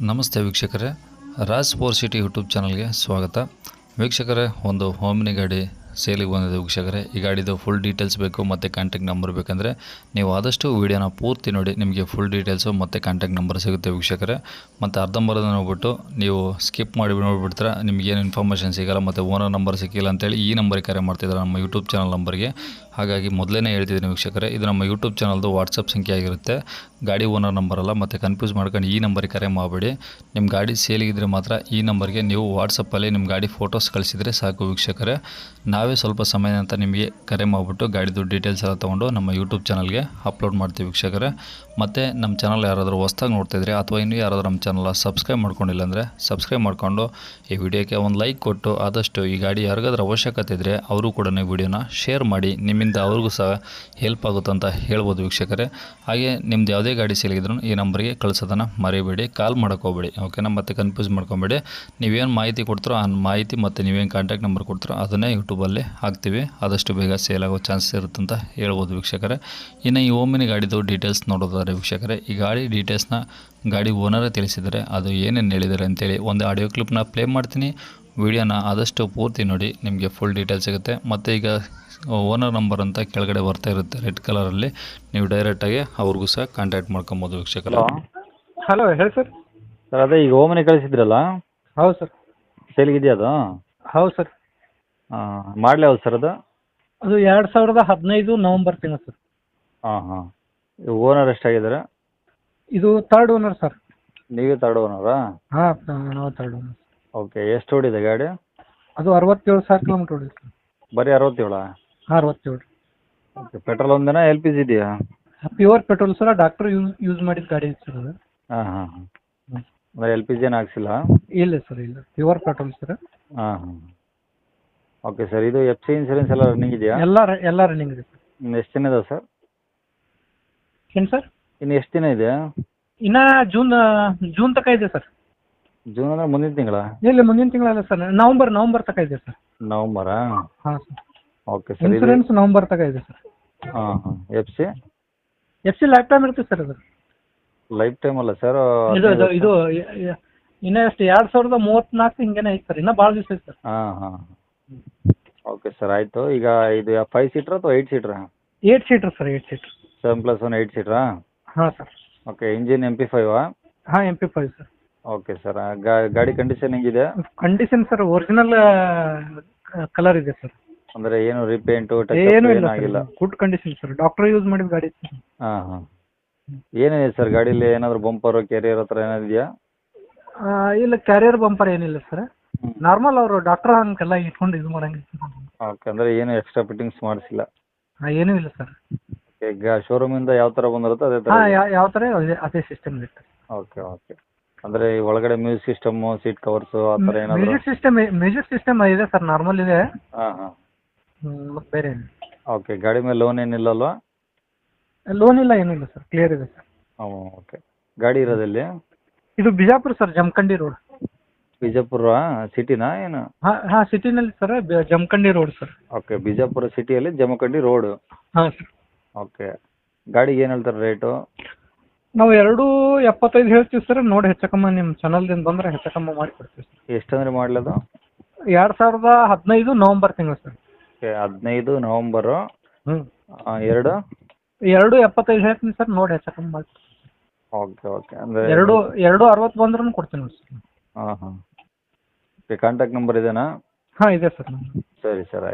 ನಮಸ್ತೆ ವೀಕ್ಷಕರೇ, Raj four city YouTube ಚಾನಲ್ಗೆ ಸ್ವಾಗತ. ವೀಕ್ಷಕರೇ, ಒಂದು ಹೋಮಿನಿ ಗಾಡಿ ಸೇಲಿಗೆ ಬಂದಿದೆ ವೀಕ್ಷಕರೇ. ಈ ಗಾಡಿದು ಫುಲ್ ಡೀಟೇಲ್ಸ್ ಬೇಕು ಮತ್ತು ಕಾಂಟ್ಯಾಕ್ಟ್ ನಂಬರ್ ಬೇಕಂದರೆ ನೀವು ಆದಷ್ಟು ವೀಡಿಯೋನ ಪೂರ್ತಿ ನೋಡಿ, ನಿಮಗೆ ಫುಲ್ ಡೀಟೇಲ್ಸು ಮತ್ತು ಕಾಂಟ್ಯಾಕ್ಟ್ ನಂಬರ್ ಸಿಗುತ್ತೆ ವೀಕ್ಷಕರೇ. ಮತ್ತು ಅರ್ಧಂಬರ್ಧ ನೋಡ್ಬಿಟ್ಟು ನೀವು ಸ್ಕಿಪ್ ಮಾಡಿ ನೋಡ್ಬಿಡ್ತಾರೆ, ನಿಮಗೇನು ಇನ್ಫಾರ್ಮೇಷನ್ ಸಿಗೋಲ್ಲ ಮತ್ತು ಓನರ್ ನಂಬರ್ ಸಿಕ್ಕಿಲ್ಲ ಅಂತೇಳಿ ಈ ನಂಬರಿಗೆ ಕರೆ ಮಾಡ್ತಿದ್ದಾರೆ, ನಮ್ಮ ಯೂಟ್ಯೂಬ್ ಚಾನಲ್ ನಂಬರ್ಗೆ. ಹಾಗಾಗಿ ಮೊದಲೇ ಹೇಳ್ತಿದ್ದೀನಿ ವೀಕ್ಷಕರೇ, ಇದು ನಮ್ಮ ಯೂಟ್ಯೂಬ್ ಚಾನಲ್ದು ವಾಟ್ಸಪ್ ಸಂಖ್ಯೆ ಆಗಿರುತ್ತೆ, ಗಾಡಿ ಓನರ್ ನಂಬರ್ ಅಲ್ಲ. ಮತ್ತು ಕನ್ಫ್ಯೂಸ್ ಮಾಡ್ಕೊಂಡು ಈ ನಂಬರಿಗೆ ಕರೆ ಮಾಡಬೇಡಿ. ನಿಮ್ಮ ಗಾಡಿ ಸೇಲಿಗಿದ್ರೆ ಮಾತ್ರ ಈ ನಂಬರ್ಗೆ ನೀವು ವಾಟ್ಸಪ್ಪಲ್ಲಿ ನಿಮ್ಮ ಗಾಡಿ ಫೋಟೋಸ್ ಕಳಿಸಿದರೆ ಸಾಕು ವೀಕ್ಷಕರೇ. ನಾವೇ ಸ್ವಲ್ಪ ಸಮಯ ಅಂತ ನಿಮಗೆ ಕರೆ ಮಾಡಿಬಿಟ್ಟು ಗಾಡಿದು ಡೀಟೇಲ್ಸ್ ಎಲ್ಲ ತೊಗೊಂಡು ನಮ್ಮ ಯೂಟ್ಯೂಬ್ ಚಾನಲ್ಗೆ ಅಪ್ಲೋಡ್ ಮಾಡ್ತೀವಿ ವೀಕ್ಷಕರೇ. ಮತ್ತು ನಮ್ಮ ಚಾನಲ್ ಯಾರಾದರೂ ಹೊಸ್ದಾಗಿ ನೋಡ್ತಾಯಿದ್ರೆ ಅಥವಾ ಇನ್ನೂ ಯಾರಾದರೂ ನಮ್ಮ ಚಾನಲ್ ಸಬ್ಸ್ಕ್ರೈಬ್ ಮಾಡ್ಕೊಂಡಿಲ್ಲ ಅಂದರೆ ಸಬ್ಸ್ಕ್ರೈಬ್ ಮಾಡಿಕೊಂಡು ಈ ವಿಡಿಯೋಕ್ಕೆ ಒಂದು ಲೈಕ್ ಕೊಟ್ಟು ಆದಷ್ಟು ಈ ಗಾಡಿ ಯಾರಿಗಾದ್ರೂ ಅವಶ್ಯಕತೆ ಇದ್ದರೆ ಅವರು ಕೂಡ ವಿಡಿಯೋನ ಶೇರ್ ಮಾಡಿ, ನಿಮ್ಮಿಂದ ಅವ್ರಿಗೂ ಸಹ ಹೆಲ್ಪ್ ಆಗುತ್ತೆ ಅಂತ ಹೇಳ್ಬೋದು ವೀಕ್ಷಕರೇ. ಹಾಗೆ ನಿಮ್ದು ಯಾವುದೇ ಗಾಡಿ ಸೇಲಿಗಿದ್ರು ಈ ನಂಬರ್ಗೆ ಕಳಿಸೋದನ್ನು ಮರಿಬೇಡಿ, ಕಾಲ್ ಮಾಡೋಕೆ ಹೋಗಬೇಡಿ, ಓಕೆನಾ. ಮತ್ತು ಕನ್ಫ್ಯೂಸ್ ಮಾಡ್ಕೊಬೇಡಿ. ನೀವೇನು ಮಾಹಿತಿ ಕೊಡ್ತೀರೋ ಆ ಮಾಹಿತಿ ಮತ್ತು ನೀವೇನು ಕಾಂಟ್ಯಾಕ್ಟ್ ನಂಬರ್ ಕೊಡ್ತೀರೋ ಅದನ್ನೇ ಯೂಟ್ಯೂಬಲ್ಲಿ ಹಾಕ್ತೀವಿ. ಆದಷ್ಟು ಬೇಗ ಸೇಲ್ ಆಗೋ ಚಾನ್ಸಸ್ ಇರುತ್ತೆ ಅಂತ ಹೇಳ್ಬೋದು ವೀಕ್ಷಕರೇ. ಇನ್ನು ಈ ಓಮಿನಿ ಗಾಡಿದು ಡೀಟೇಲ್ಸ್ ನೋಡೋದಾದ್ರೆ ವೀಕ್ಷಕರೇ, ಈ ಗಾಡಿ ಡೀಟೇಲ್ಸ್ನ ಗಾಡಿ ಓನರೇ ತಿಳಿಸಿದ್ದಾರೆ. ಅದು ಏನೇನು ಹೇಳಿದ್ದಾರೆ ಅಂತೇಳಿ ಒಂದು ಆಡಿಯೋ ಕ್ಲಿಪ್ನ ಪ್ಲೇ ಮಾಡ್ತೀನಿ. ವಿಡಿಯೋನ ಆದಷ್ಟು ಪೂರ್ತಿ ನೋಡಿ, ನಿಮಗೆ ಫುಲ್ ಡೀಟೇಲ್ಸ್ ಸಿಗುತ್ತೆ. ಮತ್ತು ಈಗ ಓನರ್ ನಂಬರ್ ಅಂತ ಕೆಳಗಡೆ ಬರ್ತಾ ಇರುತ್ತೆ ರೆಡ್ ಕಲರಲ್ಲಿ, ನೀವು ಡೈರೆಕ್ಟಾಗಿ ಅವ್ರಿಗೂ ಸಹ ಕಾಂಟ್ಯಾಕ್ಟ್ ಮಾಡ್ಕೊಬೋದು ವೀಕ್ಷಕರೇ. ಹಲೋ ಹೇಳಿ ಸರ್. ಸರ್ ಅದೇ ಈಗ ಓಮನಿ ಕಳಿಸಿದ್ರಲ್ಲ, ಹೌದು ಸರ್. ಸೇಲ್ಗಿದೆಯಾ ಅದು? ಹೌದು ಸರ್. ಮಾಡಲಿ ಯಾವ್ದು ಸರ್ ಅದು? ಅದು 2015 ನವಂಬರ್ ತಿಂಗಳು ಸರ್. ಹಾಂ. ಓನರ್ ಎಷ್ಟಾಗಿದ್ದಾರೆ? ಇದು ಥರ್ಡ್ ಓನರ್ ಸರ್. ನೀವೇ ತರ್ಡ್ ಓನರಾ? ಹಾಂ, ನಾವು ಥರ್ಡ್ ಓನರ್. ಓಕೆ, ಎಷ್ಟು ಓಡಿದೆ ಗಾಡಿ? ಅದು 67,000 ಕಿಲೋಮೀಟರ್ ಹೊಡಿದೆ ಸರ್. ಬರೀ 67? ಹಾಂ, 67. ಓಕೆ, ಪೆಟ್ರೋಲ್ ಒಂದೇನಾ ಎಲ್ ಪಿ ಜಿ ಇದೆಯಾ? Pure petrol sir. Doctor use ಮಾಡಿದ ಗಾಡಿ ಸರ್ ಅದು. ಹಾಂ. ಅಂದರೆ ಎಲ್ ಪಿ ಜಿ ಏನು ಹಾಕ್ಸಿಲ್ಲ? ಇಲ್ಲ ಸರ್, ಇಲ್ಲ, ಪ್ಯೂರ್ ಪೆಟ್ರೋಲ್ ಸರ್. ಹಾಂ. ಓಕೆ ಸರ್, ಇದು ಎಫ್ ಸಿ ಇನ್ಸೂರೆನ್ಸ್ ಎಲ್ಲ ರನ್ನಿಂಗ್ ಇದೆಯಾ? ಎಲ್ಲ ರನ್ನಿಂಗ್ ಇದೆ ಸರ್. ಇನ್ನು ಎಷ್ಟು ದಿನ ಇದೆ ಸರ್? ಏನು ಸರ್? ಇನ್ನು ಎಷ್ಟು ದಿನ ಇದೆ? ಇನ್ನು ಜೂನ್ ತನಕ ಇದೆ ಸರ್. ಜೂನ್ ಅಂದರೆ ಮುಂದಿನ ತಿಂಗಳ? ಇಲ್ಲ, ಮುಂದಿನ ತಿಂಗಳಲ್ಲ ಸರ್, ನವಂಬರ್ ತನಕ ಇದೆ ಸರ್. ನವಂಬರಾ? ಹಾಂ sir. Okay sir. Insurance November ತನಕ ಇದೆ ಸರ್. ಹಾಂ. ಎಫ್ ಸಿ ಲೈಫ್ ಟೈಮ್ ಇರುತ್ತೆ ಸರ್ ಅದು. ಲೈಫ್ ಟೈಮ್ ಅಲ್ಲ ಸರ್, ಇದು ಇನ್ನೂ ಎಷ್ಟು 2034 ಹಿಂಗೇನೆ ಐತೆ ಸರ್, ಇನ್ನೂ ಭಾಳ ದಿವಸ ಐತೆ ಸರ್. ಹಾಂ. ಓಕೆ ಸರ್, ಆಯಿತು. ಈಗ ಇದು 5 ಸೀಟ್ರಾ ಅಥವಾ 8 ಸೀಟ್ರಾ? 8 ಸೀಟರ್ ಸರ್, 8 ಸೀಟರ್. 7+1 8 ಸೀಟ್ರಾ? ಹಾಂ ಸರ್. Okay, engine MP5? ಹಾಂ, MP5 ಸರ್. ಓಕೆ ಸರ್, ಗಾಡಿ ಕಂಡೀಷನ್ ಹೆಂಗಿದೆ? ಕಂಡೀಷನ್ ಸರ್ ಒರಿಜಿನಲ್ ಕಲರ್ ಇದೆ ಸರ್. ಅಂದರೆ ಏನು ರಿಪೇಂಟು ಏನೂ ಇಲ್ಲ ಆಗಿಲ್ಲ? Sir, good condition sir. Doctor use ಮಾಡಿದ ಗಾಡಿ ಸರ್. ಹಾಂ. ಏನಿದೆ ಸರ್ ಗಾಡೀಲಿ? ಏನಾದರೂ ಬಂಪರು ಕೆರಿಯರ್ ಹತ್ರ ಏನಾದಿದೆಯಾ? ಇಲ್ಲ, ಕ್ಯಾರಿಯರ್ ಬಂಪರ್ ಏನಿಲ್ಲ ಸರ್. ನಾರ್ಮಲ್ ಅವರು ಡಾಕ್ಟರ್ ಹಂಗೆಲ್ಲ ಇಟ್ಕೊಂಡು ಇದು ಮಾಡಂಗಿಲ್ಲ ಸರ್. ಓಕೆ, ಅಂದರೆ ಏನು ಎಕ್ಸ್ಟ್ರಾ ಫಿಟ್ಟಿಂಗ್ಸ್ ಮಾಡಿಸಿಲ್ಲ? ಹಾಂ, ಏನೂ ಇಲ್ಲ ಸರ್. ಈಗ ಶೋರೂಮಿಂದ ಯಾವ ಥರ ಬಂದಿರುತ್ತೋ ಅದೇ ಥರ? ಹಾಂ, ಯಾವ ಥರ ಅದೇ ಸಿಸ್ಟಮ್ ಇದೆ ಸರ್. ಓಕೆ. ಅಂದರೆ ಈ ಒಳಗಡೆ ಮ್ಯೂಸಿಕ್ ಸಿಸ್ಟಮು, ಸೀಟ್ ಕವರ್ಸು ಆ ಥರ ಏನಾದರೂ? ಮ್ಯೂಸಿಕ್ ಸಿಸ್ಟಮ್ ಇದೆ ಸರ್, ನಾರ್ಮಲ್ ಇದೆ. ಹಾಂ. ಮತ್ತು ಬೇರೆ ಏನು? ಓಕೆ, ಗಾಡಿ ಮೇಲೆ ಲೋನ್ ಏನಿಲ್ಲಲ್ವಾ? ಲೋನ್ ಇಲ್ಲ, ಏನಿಲ್ಲ ಸರ್, ಕ್ಲಿಯರ್ ಇದೆ ಸರ್. ಓಕೆ. ಗಾಡಿ ಇರೋದಲ್ಲಿ? ಇದು ಬಿಜಾಪುರ ಸರ್, ಜಮಖಂಡಿ ರೋಡ್. ಬಿಜಾಪುರ ಸಿಟಿನಾ ಏನು? ಹಾಂ, ಸಿಟಿನಲ್ಲಿ sir, Jamkhandi road sir. Okay, Bijapur ಸಿಟಿಯಲ್ಲಿ ಜಮಖಂಡಿ ರೋಡು. ಹಾಂ ಸರ್. ಓಕೆ, ಗಾಡಿಗೆ ಏನು ಹೇಳ್ತಾರೆ ರೇಟು? ನಾವು 2.75 ಹೇಳ್ತೀವಿ ಸರ್. ನೋಡಿ ಹೆಚ್ಚಕಮ್ಮ ನಿಮ್ಮ ಚಾನಲ್ದಿಂದ ಬಂದರೆ ಹೆಚ್ಚಕಮ್ಮ ಮಾಡಿ ಕೊಡ್ತೀವಿ ಸರ್. ಎಷ್ಟಂದ್ರೆ ಮಾಡಲದು? 2015 ನವಂಬರ್ ತಿಂಗಳು ಸರ್. ಓಕೆ, 15 ನವಂಬರು. ಹ್ಞೂ. 2 2.75 ಹೇಳ್ತೀನಿ ಸರ್, ನೋಡಿ ಹೆಚ್ಚಕಮ್ಮ ಮಾಡಿ. ಓಕೆ. ಅಂದರೆ 2.60 ಬಂದ್ರೂ ಕೊಡ್ತೀನಿ ನೋಡಿ ಸರ್. ಹಾಂ. ಓಕೆ, ಕಾಂಟ್ಯಾಕ್ಟ್ ನಂಬರ್ ಇದೆನಾ? ಹಾಂ, ಇದೆ ಸರ್. ಸರಿ ಸರ್, ಆಯ್ತು.